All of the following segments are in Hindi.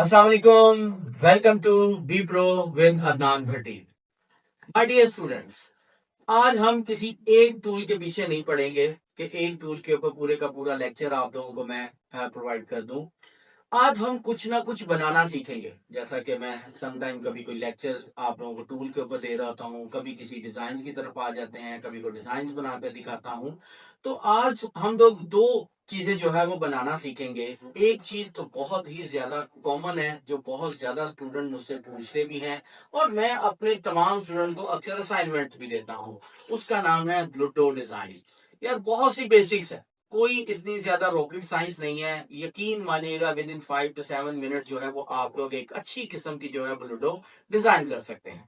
अस्सलाम वालेकुम। Welcome to be pro with Adnan Bhatti. My dear students, आज हम किसी एक टूल के पीछे नहीं पड़ेंगे कि एक टूल के ऊपर पूरे का पूरा लेक्चर आप लोगों को मैं प्रोवाइड कर दूं। आज हम कुछ ना कुछ बनाना सीखेंगे। जैसा कि मैं सम टाइम कभी कोई लेक्चर आप लोगों को टूल के ऊपर दे रहा होता हूँ, कभी किसी डिजाइन की तरफ आ जाते हैं, कभी कोई डिजाइन बनाकर दिखाता हूँ। तो आज हम लोग दो चीजें जो है वो बनाना सीखेंगे। एक चीज तो बहुत ही ज्यादा कॉमन है, जो बहुत ज्यादा स्टूडेंट मुझसे पूछते भी हैं और मैं अपने तमाम स्टूडेंट को अक्सर असाइनमेंट भी देता हूँ। उसका नाम है लूडो डिजाइन। यार बहुत सी बेसिक्स है, कोई इतनी ज्यादा रॉकेट साइंस नहीं है। यकीन मानिएगा विद इन 5 to 7 मिनट जो है वो आप लोग एक अच्छी किस्म की जो है वो लूडो डिजाइन कर सकते हैं।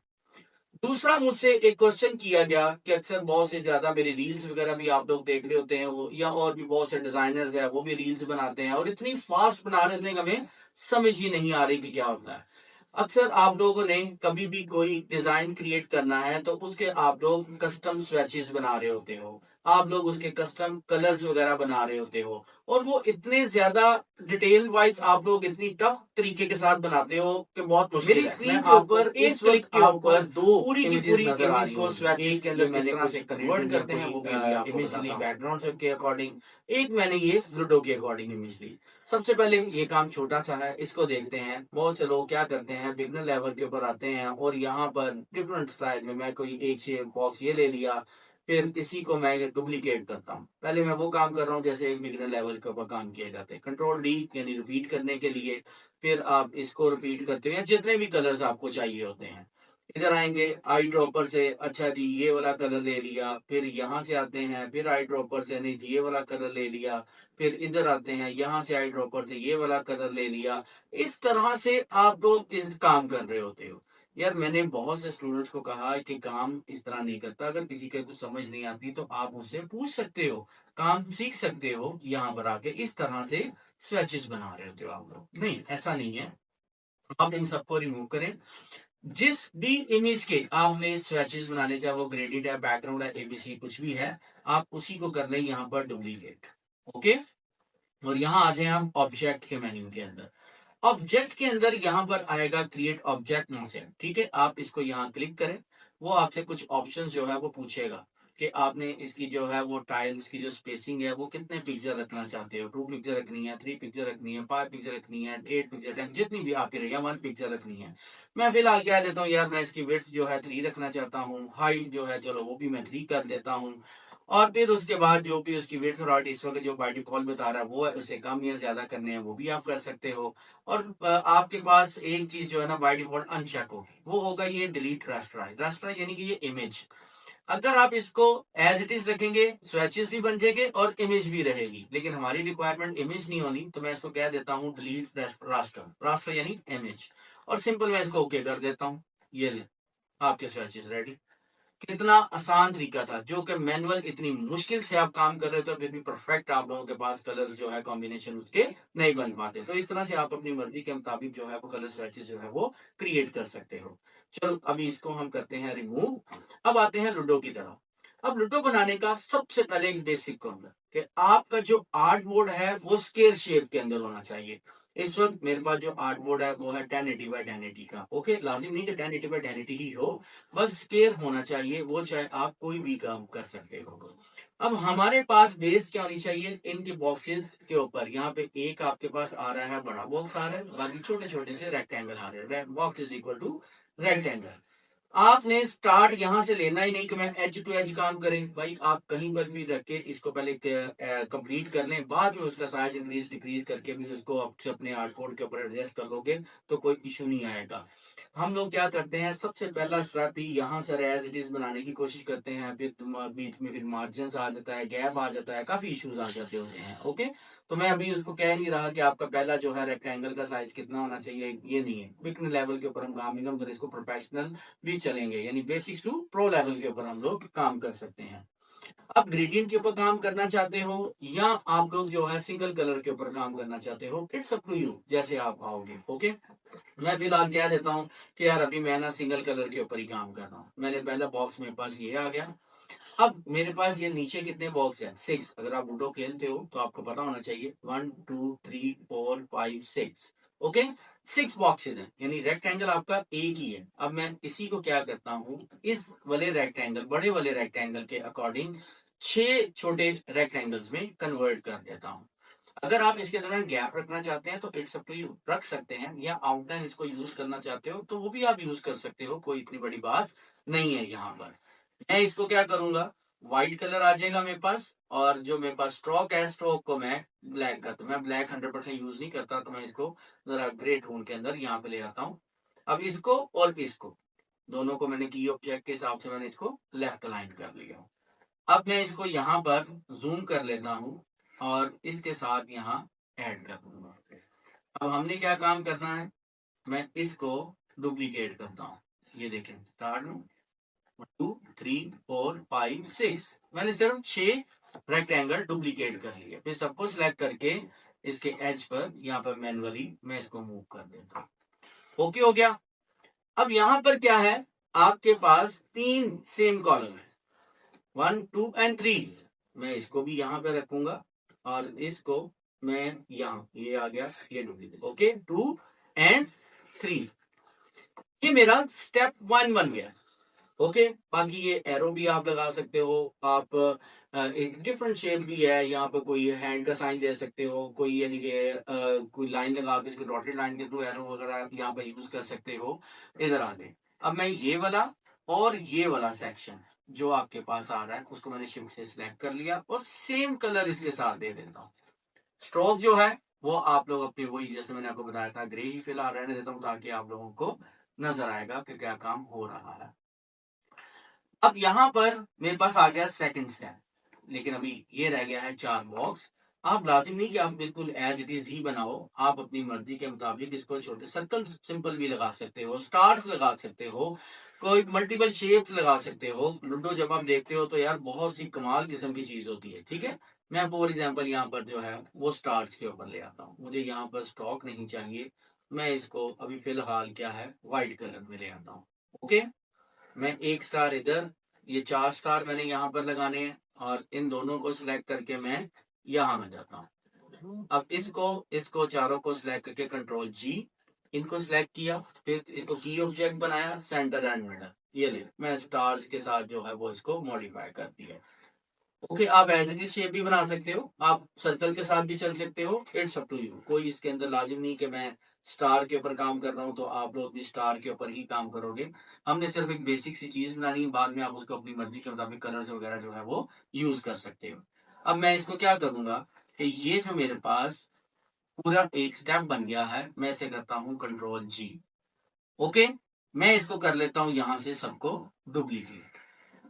दूसरा, मुझसे एक क्वेश्चन किया गया कि अक्सर बहुत से ज्यादा मेरी रील्स वगैरह भी आप लोग देख रहे होते हैं, वो या और भी बहुत से डिजाइनर्स हैं वो भी रील्स बनाते हैं और इतनी फास्ट बना रहे थे कि हमें समझ ही नहीं आ रही कि क्या होता है। अक्सर आप लोगों ने कभी भी कोई डिजाइन क्रिएट करना है तो उसके आप लोग कस्टम स्वेचेस बना रहे होते हो, आप लोग उसके कस्टम कलर्स वगैरह बना रहे होते हो और वो इतने ज्यादा डिटेल वाइज आप लोग इतनी टफ तरीके के साथ बनाते हो कि बहुत मुश्किल मेरी है। स्क्रीन मैं के आपको ऊपर इस इस क्लिक वक्त के ऊपर आपको दो पूरी की इमेजेस पूरी नजर आ इमेज रही को होंगी। swatches एक के अंदर मैंने किस तरह कुछ से कन्वर्ट कन्वर्ट करते हैं वो भी अभी आपको इमेज ली बताता हूँ। बैकग्राउंड के अकॉर्डिंग, एक मैंने ये लूडो के अकॉर्डिंग इमेज ली। सबसे पहले ये काम छोटा सा है, इसको देखते हैं। बहुत से लोग क्या करते हैं, बिगनर लेवल के ऊपर आते हैं और यहाँ पर डिफरेंट स्टाइल में मैं कोई एक से बॉक्स ये ले लिया, फिर इसी को मैं डुप्लीकेट करता हूँ। पहले मैं वो काम कर रहा हूँ जैसे एक बिगनर लेवल के ऊपर काम किए जाते हैं, कंट्रोल डी यानी रिपीट करने के लिए। फिर आप इसको रिपीट करते हैं जितने भी कलर्स आपको चाहिए होते हैं। इधर आएंगे आई ड्रॉपर से, अच्छा जी ये वाला कलर ले लिया। फिर यहाँ से आते हैं, फिर आई ड्रॉपर से नहीं जी ये वाला कलर ले लिया। फिर इधर आते हैं, यहाँ से आई ड्रॉपर से ये वाला कलर ले लिया। इस तरह से आप लोग इस काम कर रहे होते हो। यार मैंने बहुत से स्टूडेंट्स को कहा कि काम इस तरह नहीं करता, अगर किसी के कुछ समझ नहीं आती तो आप उससे पूछ सकते हो, काम सीख सकते हो। यहाँ पर आके इस तरह से स्वेचेस बना रहे होते हो आप लोग। नहीं, ऐसा नहीं है। आप इन सबको रिमूव करें। जिस भी इमेज के आपने स्वेचेस बनाने, चाहे वो ग्रेडिड है, बैकग्राउंड है, एबीसी कुछ भी है, आप उसी को कर लें यहाँ पर डुप्लीकेट। ओके। और यहाँ आ जाए हम ऑब्जेक्ट के मेन्यू के अंदर। ऑब्जेक्ट के अंदर यहाँ पर आएगा क्रिएट ऑब्जेक्ट मॉडल। ठीक है, आप इसको यहाँ क्लिक करें। वो आपसे कुछ ऑप्शंस जो है वो पूछेगा कि आपने इसकी जो है वो टाइल्स की जो स्पेसिंग है वो कितने पिक्चर रखना चाहते हो। 2 पिक्चर रखनी है, 3 पिक्चर रखनी है, 5 पिक्चर रखनी है, 8 पिक्चर, जितनी भी आपकी रही है, 1 पिक्चर रखनी है। मैं फिलहाल क्या देता हूँ यार, मैं इसकी विड्थ जो है 3 रखना चाहता हूँ, हाइट जो है चलो वो भी मैं 3 कर देता हूँ। और फिर उसके बाद जो भी उसकी वेट और हाइट इस वक्त जो बाय डिफॉल्ट बता रहा है वो है, उसे कम या ज्यादा करने हैं वो भी आप कर सकते हो। और आपके पास एक चीज जो है ना बाय डिफॉल्ट अनचेक होगी, वो होगा ये डिलीट रास्टर। रास्टर यानी कि ये इमेज, अगर आप इसको एज इट इज रखेंगे स्वेचेस भी बन जाएंगे और इमेज भी रहेगी, लेकिन हमारी रिक्वायरमेंट इमेज नहीं होनी, तो मैं इसको कह देता हूँ डिलीट रास्टर। रास्टर यानी इमेज, और सिंपल मैं इसको ओके कर देता हूँ। ये ले, आपके स्वेचेस रेडी। कितना आसान तरीका था, जो कि मैनुअल इतनी मुश्किल से आप काम कर रहे थे फिर भी परफेक्ट आप लोगों के पास कलर जो है कॉम्बिनेशन उसके नहीं बन पाते। तो इस तरह से आप अपनी मर्जी के मुताबिक जो है वो कलर स्वेचेस जो है वो क्रिएट कर सकते हो। चलो अभी इसको हम करते हैं रिमूव। अब आते हैं लूडो की तरफ। अब लूडो बनाने का सबसे पहले एक बेसिक कॉन्सेप्ट कि आपका जो आर्ट बोर्ड है वो स्क्वायर शेप के अंदर होना चाहिए। इस वक्त मेरे पास जो आर्ट बोर्ड है वो है 1080 by 1080 का। ओके, लाजमी नहीं कि 1080 by 1080 ही हो, बस स्केयर होना चाहिए, वो चाहे आप कोई भी काम कर सकते हो। अब हमारे पास बेस क्या होनी चाहिए, इनके बॉक्सेस के ऊपर यहाँ पे एक आपके पास आ रहा है बड़ा बॉक्स आ रहा है, बाकी छोटे छोटे से रेक्टेंगल आ रहे हैं। Box is equal to rectangle. आपने स्टार्ट यहां से लेना ही नहीं कि मैं एज टू एज काम करें भाई, आप कहीं पर भी रख के इसको पहले कंप्लीट कर लें, बाद में उसका साइज इंक्रीज डिक्रीज करके भी उसको आप अपने आर्ट बोर्ड के ऊपर एडजस्ट कर लोगे तो कोई इशू नहीं आएगा। हम लोग क्या करते हैं, सबसे पहला स्टेप ही यहाँ से एज इट इज बनाने की कोशिश करते हैं, फिर बीच में फिर मार्जिन आ जाता है, गैप आ जाता है, काफी इश्यूज आ जाते होते हैं। ओके, तो मैं अभी उसको कह नहीं रहा कि आपका पहला जो है रेक्टेंगल का साइज कितना होना चाहिए, ये नहीं है। बिगनर लेवल के ऊपर हम काम नहीं करें, इसको प्रोफेशनल भी चलेंगे, यानी बेसिक्स टू प्रो लेवल के ऊपर हम लोग काम कर सकते हैं। आप ग्रेडियंट के ऊपर काम करना चाहते हो या आप लोग जो है सिंगल कलर के ऊपर काम करना चाहते हो, इट्स अप टू यू, जैसे आप आओगे। ओके, मैं फिलहाल कह देता हूँ कि यार अभी मैं ना सिंगल कलर के ऊपर ही काम कर रहा हूँ। मैंने पहला बॉक्स मेरे पास ये आ गया। अब मेरे पास ये नीचे कितने बॉक्स हैं, 6। अगर आप लूडो खेलते हो तो आपको पता होना चाहिए 1 2 3 4 5 6। ओके, 6 बॉक्सेज हैं, यानी रेक्टेंगल आपका एक ही है। अब मैं इसी को क्या करता हूँ, इस वाले रेक्टेंगल, बड़े वाले रेक्टेंगल के अकॉर्डिंग 6 छोटे रेक्टेंगल्स में कन्वर्ट कर देता हूँ। अगर आप इसके दौरान गैप रखना चाहते हैं तो इट्स अप टू यू, रख सकते हैं, या आउटलाइन इसको यूज करना चाहते हो तो वो भी आप यूज कर सकते हो, कोई इतनी बड़ी बात नहीं है। यहाँ पर मैं इसको क्या करूंगा, व्हाइट कलर आ जाएगा मेरे पास, और जो मेरे पास स्ट्रोक है, स्ट्रोक को मैं ब्लैक करता हूँ। मैं ब्लैक 100% यूज नहीं करता, तो मैं इसको जरा ग्रे टोन के अंदर यहाँ पे ले आता हूँ। अब इसको और इसको दोनों को मैंने की ऑब्जेक्ट के हिसाब से मैंने इसको लेफ्ट अलाइन कर लिया। अब मैं इसको यहाँ पर जूम कर लेता हूँ और इसके साथ यहाँ ऐड कर दूंगा। अब हमने क्या काम करना है, मैं इसको डुप्लीकेट करता हूँ। ये देखें, स्टार्ट में 2 3 4 5 6, मैंने सिर्फ 6 रेक्टेंगल डुप्लीकेट कर लिए। फिर सबको सिलेक्ट करके इसके एज पर यहाँ पर मैनुअली मैं इसको मूव कर देता हूँ। ओके हो गया। अब यहाँ पर क्या है, आपके पास 3 सेम कॉलम है, 1 2 एंड 3। मैं इसको भी यहाँ पे रखूंगा और इसको मैं यहाँ, ये आ गया, ये डुप्लीकेट। ओके, 2 एंड 3, ये मेरा स्टेप 1 बन गया। ओके, बाकी ये एरो भी आप लगा सकते हो, आप एक डिफरेंट शेप भी है, यहाँ पे कोई हैंड का साइन दे सकते हो, कोई यानी कि कोई लाइन लगा के इसको डॉटेड लाइन के थ्रू एरो वगैरह यहाँ पे यूज कर सकते हो। इधर आगे अब मैं ये वाला और ये वाला सेक्शन जो आपके पास आ रहा है उसको मैंने शिफ्ट से सिलेक्ट कर लिया और सेम कलर इसके साथ दे देता हूँ। स्ट्रोक जो है वो आप लोग अपने वही, जैसे मैंने आपको बताया था, ग्रे ही फिलहाल रहने देता हूँ ताकि आप लोगों को नजर आएगा कि क्या काम हो रहा है। अब यहाँ पर मेरे पास आ गया सेकंड स्टेप, लेकिन अभी ये रह गया है 4 बॉक्स। आप लाजिम नहीं कि आप बिल्कुल एज इट इज ही बनाओ, आप अपनी मर्जी के मुताबिक इसको छोटे सर्कल सिंपल भी लगा सकते हो, स्टार्स लगा सकते हो, कोई मल्टीपल शेप्स लगा सकते हो। लूडो जब आप देखते हो तो यार बहुत सी कमाल किस्म की चीज होती है, ठीक है। मैं फॉर एग्जाम्पल यहाँ पर जो है वो स्टार्स के ऊपर ले आता हूँ, मुझे यहाँ पर स्टॉक नहीं चाहिए, मैं इसको अभी फिलहाल क्या है व्हाइट कलर में ले आता हूँ। ओके, मैं एक स्टार इधर, ये 4 स्टार मैंने यहाँ पर लगाने हैं और इन दोनों को सिलेक्ट करके मैं यहाँ में जाता हूँ। अब इसको इसको चारों को सिलेक्ट करके कंट्रोल जी, इनको सिलेक्ट किया, फिर इसको की ऑब्जेक्ट बनाया, सेंटर एंड मिडल, ये ले मैं स्टार्स के साथ जो है वो इसको मॉडिफाई कर दिया। ओके, आप एज इट इज शेप भी बना सकते हो, आप सर्कल के साथ भी चल सकते हो, इट्स अप टू यू। कोई इसके अंदर लाजिम नहीं कि मैं स्टार के ऊपर काम कर रहा हूँ तो आप लोग भी स्टार के ऊपर ही काम करोगे। हमने सिर्फ एक बेसिक सी चीज बनानी है, बाद में आप उसको अपनी मर्जी के मुताबिक कलर्स वगैरह जो है वो यूज कर सकते हो। अब मैं इसको क्या करूंगा कि ये जो मेरे पास पूरा एक स्टेप बन गया है, मैं इसे करता हूँ कंट्रोल जी। ओके, मैं इसको कर लेता हूँ यहाँ से सबको डुप्लीकेट।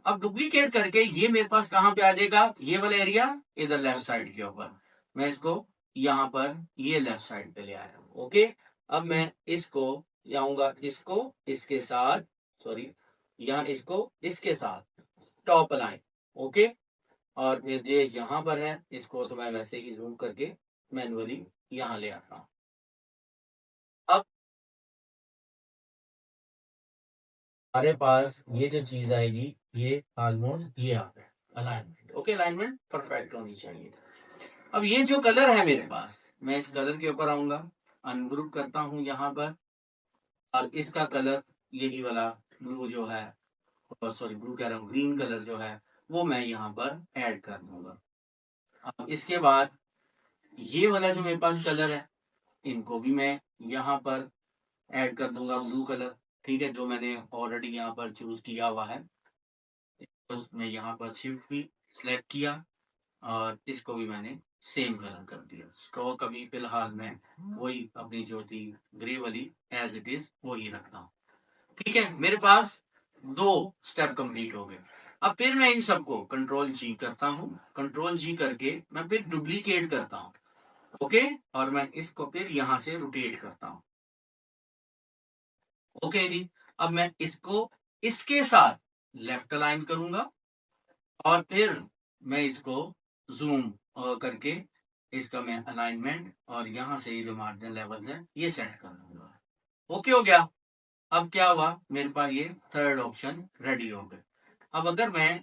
अब डुप्लीकेट करके ये मेरे पास कहां पे आ जाएगा, ये वाला एरिया इधर लेफ्ट साइड के ऊपर, मैं इसको यहाँ पर ये लेफ्ट साइड पे ले आया। ओके, अब मैं इसको आऊंगा, इसको इसके साथ, सॉरी, यहाँ इसको इसके साथ टॉप लाइन। ओके, और फिर ये यहाँ पर है, इसको तो मैं वैसे ही जूम करके मैनुअली यहाँ ले आता हूँ। अब हमारे पास ये जो चीज आएगी ये ऑलमोस्ट ये आ गया अलाइनमेंट। ओके, अलाइनमेंट परफेक्ट होनी चाहिए। अब ये जो कलर है मेरे पास, मैं इस कलर के ऊपर आऊंगा, अनग्रुप करता हूं यहाँ पर, और इसका कलर यही वाला ब्लू जो है, सॉरी ब्लू कह रहा हूँ, ग्रीन कलर जो है वो मैं यहाँ पर ऐड कर दूंगा। अब इसके बाद ये वाला जो मेरे पास कलर है इनको भी मैं यहाँ पर ऐड कर दूंगा, ब्लू कलर, ठीक है, जो मैंने ऑलरेडी यहाँ पर चूज किया हुआ है। तो मैं यहाँ पर शिफ्ट भी सिलेक्ट किया और इसको भी मैंने सेम कलर कर दिया। स्ट्रोक अभी फिलहाल मैं वही अपनी जो थी ग्रे वाली एज इट इज वही रखता हूँ। ठीक है, मेरे पास 2 स्टेप कंप्लीट हो गए। अब फिर मैं इन सबको कंट्रोल जी करता हूँ, कंट्रोल जी करके मैं फिर डुप्लीकेट करता हूँ। ओके, और मैं इसको फिर यहाँ से रोटेट करता हूँ। ओके जी, अब मैं इसको इसके साथ लेफ्ट अलाइन करूंगा और फिर मैं इसको जूम करके इसका मैं अलाइनमेंट और यहाँ से ये जो मार्जिन लेवल है ये सेट कर दूंगा। ओके हो गया। अब क्या हुआ, मेरे पास ये थर्ड ऑप्शन रेडी हो गया। अब अगर मैं